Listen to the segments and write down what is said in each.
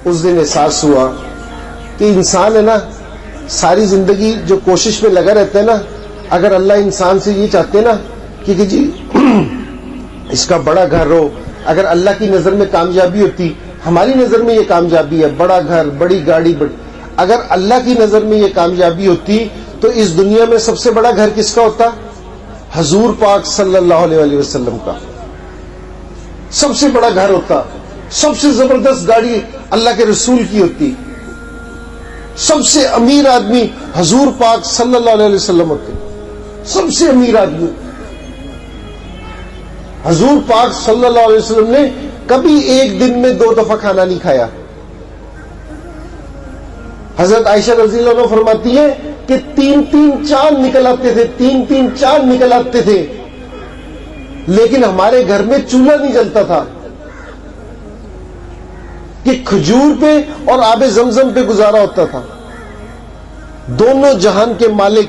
اس دن احساس ہوا کہ انسان ہے نا ساری زندگی جو کوشش میں لگا رہتا ہے نا، اگر اللہ انسان سے یہ چاہتے نا کہ جی اس کا بڑا گھر ہو، اگر اللہ کی نظر میں کامیابی ہوتی، ہماری نظر میں یہ کامیابی ہے بڑا گھر بڑی گاڑی اگر اللہ کی نظر میں یہ کامیابی ہوتی تو اس دنیا میں سب سے بڑا گھر کس کا ہوتا؟ حضور پاک صلی اللہ علیہ وسلم کا سب سے بڑا گھر ہوتا، سب سے زبردست گاڑی اللہ کے رسول کی ہوتی، سب سے امیر آدمی حضور پاک صلی اللہ علیہ وسلم ہوتے، سب سے امیر آدمی حضور پاک صلی اللہ علیہ وسلم نے کبھی ایک دن میں 2 دفعہ کھانا نہیں کھایا۔ حضرت عائشہ رضی اللہ عنہ فرماتی ہے کہ 3 چاند نکل آتے تھے، 3 چاند نکل آتے تھے، لیکن ہمارے گھر میں چولہا نہیں جلتا تھا کہ کھجور پہ اور آب زمزم پہ گزارا ہوتا تھا۔ دونوں جہان کے مالک،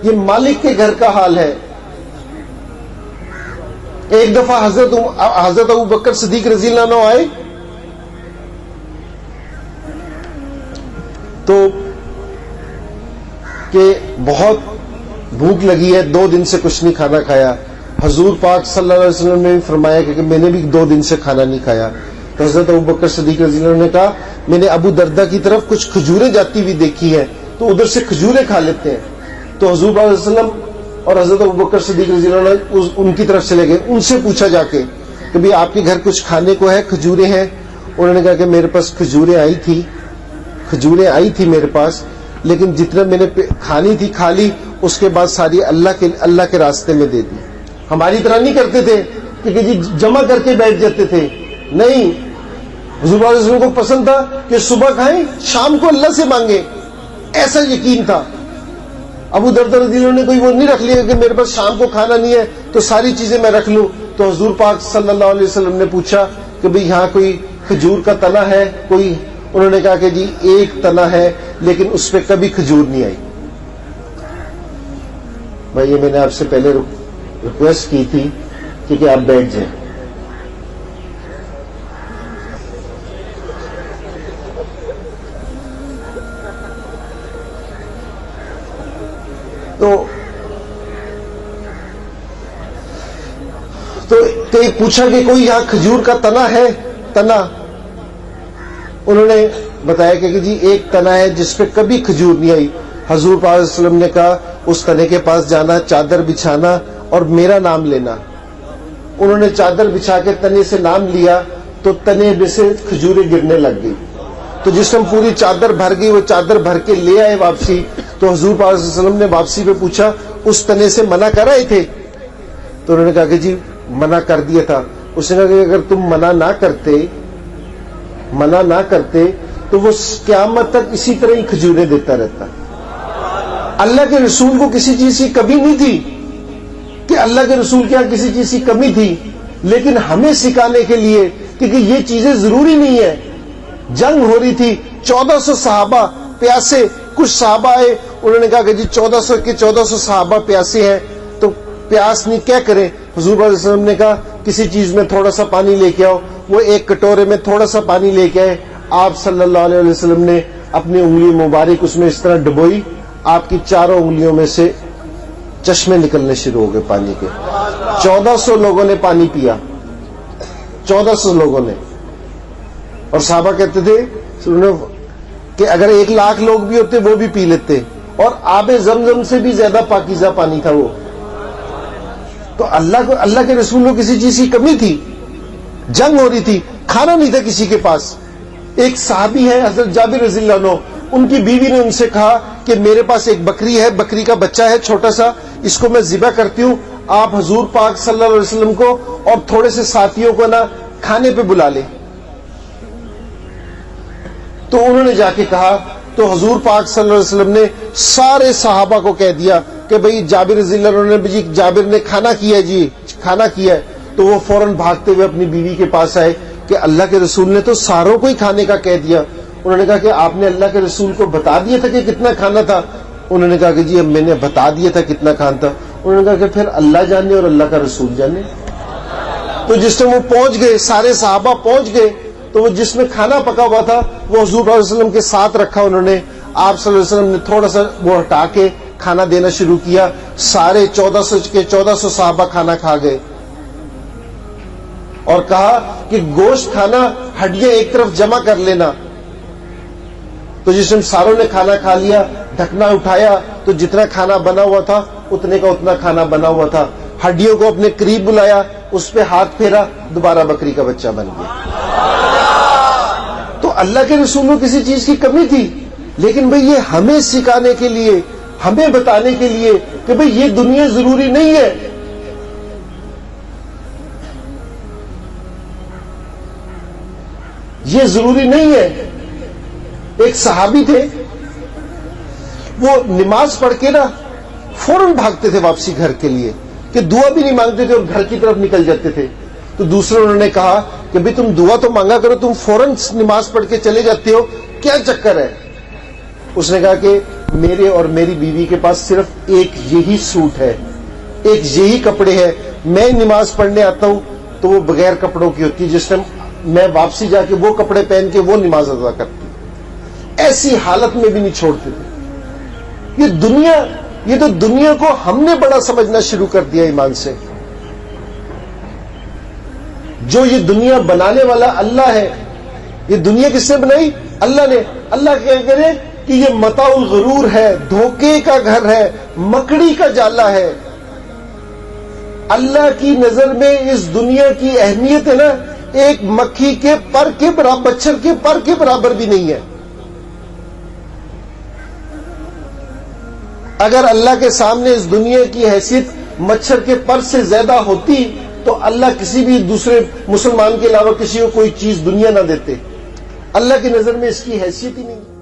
یہ مالک کے گھر کا حال ہے۔ ایک دفعہ حضرت ابو بکر صدیق رضی اللہ عنہ آئے تو کہ بہت بھوک لگی ہے، 2 دن سے کچھ نہیں کھانا کھایا۔ حضور پاک صلی اللہ علیہ وسلم نے فرمایا کہ میں نے بھی 2 دن سے کھانا نہیں کھایا۔ تو حضرت ابو بکر صدیق رضی اللہ عنہ نے کہا میں نے ابو دردہ کی طرف کچھ کھجوریں جاتی ہوئی دیکھی ہیں تو ادھر سے کھجوریں کھا لیتے ہیں۔ تو حضور صلی اللہ علیہ وسلم اور حضرت ابو بکر صدیق رضی اللہ عنہ ان کی طرف چلے گئے، ان سے پوچھا جا کے کہ بھئی آپ کے گھر کچھ کھانے کو ہے، کھجوریں ہیں؟ انہوں نے کہا کہ میرے پاس کھجوریں آئی تھی میرے پاس، لیکن جتنا میں نے کھانی تھی کھا لی، اس کے بعد ساری اللہ کے راستے میں دے دی۔ ہماری طرح نہیں کرتے تھے کہ جی جمع کر کے بیٹھ جاتے تھے، نہیں، حضور علیہ وسلم کو پسند تھا کہ صبح کھائیں شام کو اللہ سے مانگیں، ایسا یقین تھا۔ ابو دردہ رضی اللہ عنہ نے کوئی وہ نہیں رکھ لیا کہ میرے پاس شام کو کھانا نہیں ہے تو ساری چیزیں میں رکھ لوں۔ تو حضور پاک صلی اللہ علیہ وسلم نے پوچھا کہ بھئی یہاں کوئی کھجور کا تنا ہے کوئی؟ انہوں نے کہا کہ جی ایک تنا ہے لیکن اس پہ کبھی کھجور نہیں آئی۔ بھائی یہ میں نے آپ سے پہلے ریکویسٹ کی تھی کہ آپ بیٹھ جائیں۔ تو پوچھا کہ کوئی یہاں کھجور کا تنا ہے؟ تنا انہوں نے بتایا کہ جی ایک تنا ہے جس پہ کبھی کھجور نہیں آئی۔ حضور پاک صلی اللہ علیہ وسلم نے کہا اس تنے کے پاس جانا، چادر بچھانا اور میرا نام لینا۔ انہوں نے چادر بچھا کے تنے سے نام لیا تو تنے میں سے کھجوریں گرنے لگ گئی۔ تو جس ٹائم پوری چادر بھر گئی، وہ چادر بھر کے لے آئے واپسی، تو حضور پاک صلی اللہ علیہ وسلم نے واپسی پہ پوچھا اس تنے سے منع کر آئے تھے؟ تو انہوں نے کہا کہ جی منع کر دیا تھا۔ اس نے کہا کہ اگر تم منع نہ کرتے تو وہ قیامت تک اسی طرح ہی کھجوریں دیتا رہتا۔ اللہ کے رسول کو کسی چیز کی کمی نہیں تھی کہ اللہ کے رسول کے یہاں کسی چیز کی کمی تھی، لیکن ہمیں سکھانے کے لیے کہ یہ چیزیں ضروری نہیں ہے۔ جنگ ہو رہی تھی، 1400 صحابہ پیاسے، کچھ صحابہ آئے، انہوں نے کہا کہ جی 1400 صحابہ پیاسے ہیں تو پیاس نہیں کیا کریں؟ حضور صلی اللہ علیہ وسلم نے کہا کسی چیز میں تھوڑا سا پانی لے کے آؤ۔ وہ ایک کٹورے میں تھوڑا سا پانی لے کے آئے، آپ صلی اللہ علیہ وسلم نے اپنی انگلی مبارک اس میں اس طرح ڈبوئی، آپ کی 4 انگلیوں میں سے چشمے نکلنے شروع ہو گئے پانی کے۔ 1400 لوگوں نے پانی پیا، 1400 لوگوں نے۔ اور صحابہ کہتے تھے کہ اگر 1,00,000 لوگ بھی ہوتے وہ بھی پی لیتے، اور آب زمزم سے بھی زیادہ پاکیزہ پانی تھا وہ۔ تو اللہ کے رسول کو کسی چیز کی کمی تھی؟ جنگ ہو رہی تھی، کھانا نہیں تھا کسی کے پاس۔ ایک صحابی ہے حضرت جابر رضی اللہ عنہ، ان کی بیوی نے ان سے کہا کہ میرے پاس ایک بکری ہے، بکری کا بچہ ہے چھوٹا سا، اس کو میں ذبح کرتی ہوں، آپ حضور پاک صلی اللہ علیہ وسلم کو اور تھوڑے سے ساتھیوں کو نا کھانے پہ بلا لیں۔ تو انہوں نے جا کے کہا، تو حضور پاک صلی اللہ علیہ وسلم نے سارے صحابہ کو کہہ دیا کہ بھئی جابر رضی اللہ عنہ نے جی جابر نے کھانا کیا، جی کھانا کیا ہے۔ تو وہ فوراً بھاگتے ہوئے اپنی بیوی کے پاس آئے کہ اللہ کے رسول نے تو ساروں کو ہی کھانے کا کہہ دیا۔ انہوں نے کہا کہ آپ نے اللہ کے رسول کو بتا دیا تھا کہ کتنا کھانا تھا؟ انہوں نے کہا کہ جی اب میں نے بتا دیا تھا کتنا کھانا تھا۔ انہوں نے کہا کہ پھر اللہ جانے اور اللہ کا رسول جانے۔ تو جس ٹائم وہ پہنچ گئے، سارے صحابہ پہنچ گئے، تو وہ جس میں کھانا پکا ہوا تھا وہ حضور صلی اللہ علیہ وسلم کے ساتھ رکھا انہوں نے. آپ صلی اللہ علیہ وسلم نے تھوڑا سا وہ ہٹا کے کھانا دینا شروع کیا. سارے 1400 صحابہ کھانا کھا گئے اور کہا کہ گوشت کھانا, ہڈیاں ایک طرف جمع کر لینا. تو جس میں ساروں نے کھانا کھا لیا, ڈھکنا اٹھایا تو جتنا کھانا بنا ہوا تھا اتنے کا اتنا کھانا بنا ہوا تھا. ہڈیوں کو اپنے قریب بلایا, اس پہ ہاتھ پھیرا, دوبارہ بکری کا بچہ بن گیا. تو اللہ کے رسول کو کسی چیز کی کمی تھی, لیکن بھئی یہ ہمیں سکھانے کے لیے, ہمیں بتانے کے لیے کہ بھئی یہ دنیا ضروری نہیں ہے. یہ ضروری نہیں ہے. ایک صحابی تھے, وہ نماز پڑھ کے نا فوراً بھاگتے تھے واپسی گھر کے لیے, کہ دعا بھی نہیں مانگتے تھے اور گھر کی طرف نکل جاتے تھے. تو دوسرے انہوں نے کہا کہ بھئی تم دعا تو مانگا کرو, تم فوراً نماز پڑھ کے چلے جاتے ہو, کیا چکر ہے؟ اس نے کہا کہ میرے اور میری بیوی کے پاس صرف ایک یہی سوٹ ہے, ایک یہی کپڑے ہیں. میں نماز پڑھنے آتا ہوں تو وہ بغیر کپڑوں کی ہوتی ہے, جس ٹائم میں واپسی جا کے وہ کپڑے پہن کے وہ نماز ادا کرتی. ایسی حالت میں بھی نہیں چھوڑتے تھے. یہ تو دنیا کو ہم نے بڑا سمجھنا شروع کر دیا ایمان سے. جو یہ دنیا بنانے والا اللہ ہے, یہ دنیا کس نے بنائی؟ اللہ نے. اللہ کیا کرے کہ یہ متاع الغرور ہے, دھوکے کا گھر ہے, مکڑی کا جالا ہے. اللہ کی نظر میں اس دنیا کی اہمیت ہے نا, ایک مکھی کے پر کے برابر, مچھر کے پر کے برابر بھی نہیں ہے. اگر اللہ کے سامنے اس دنیا کی حیثیت مچھر کے پر سے زیادہ ہوتی تو اللہ کسی بھی دوسرے مسلمان کے علاوہ کسی کو کوئی چیز دنیا نہ دیتے. اللہ کی نظر میں اس کی حیثیت ہی نہیں.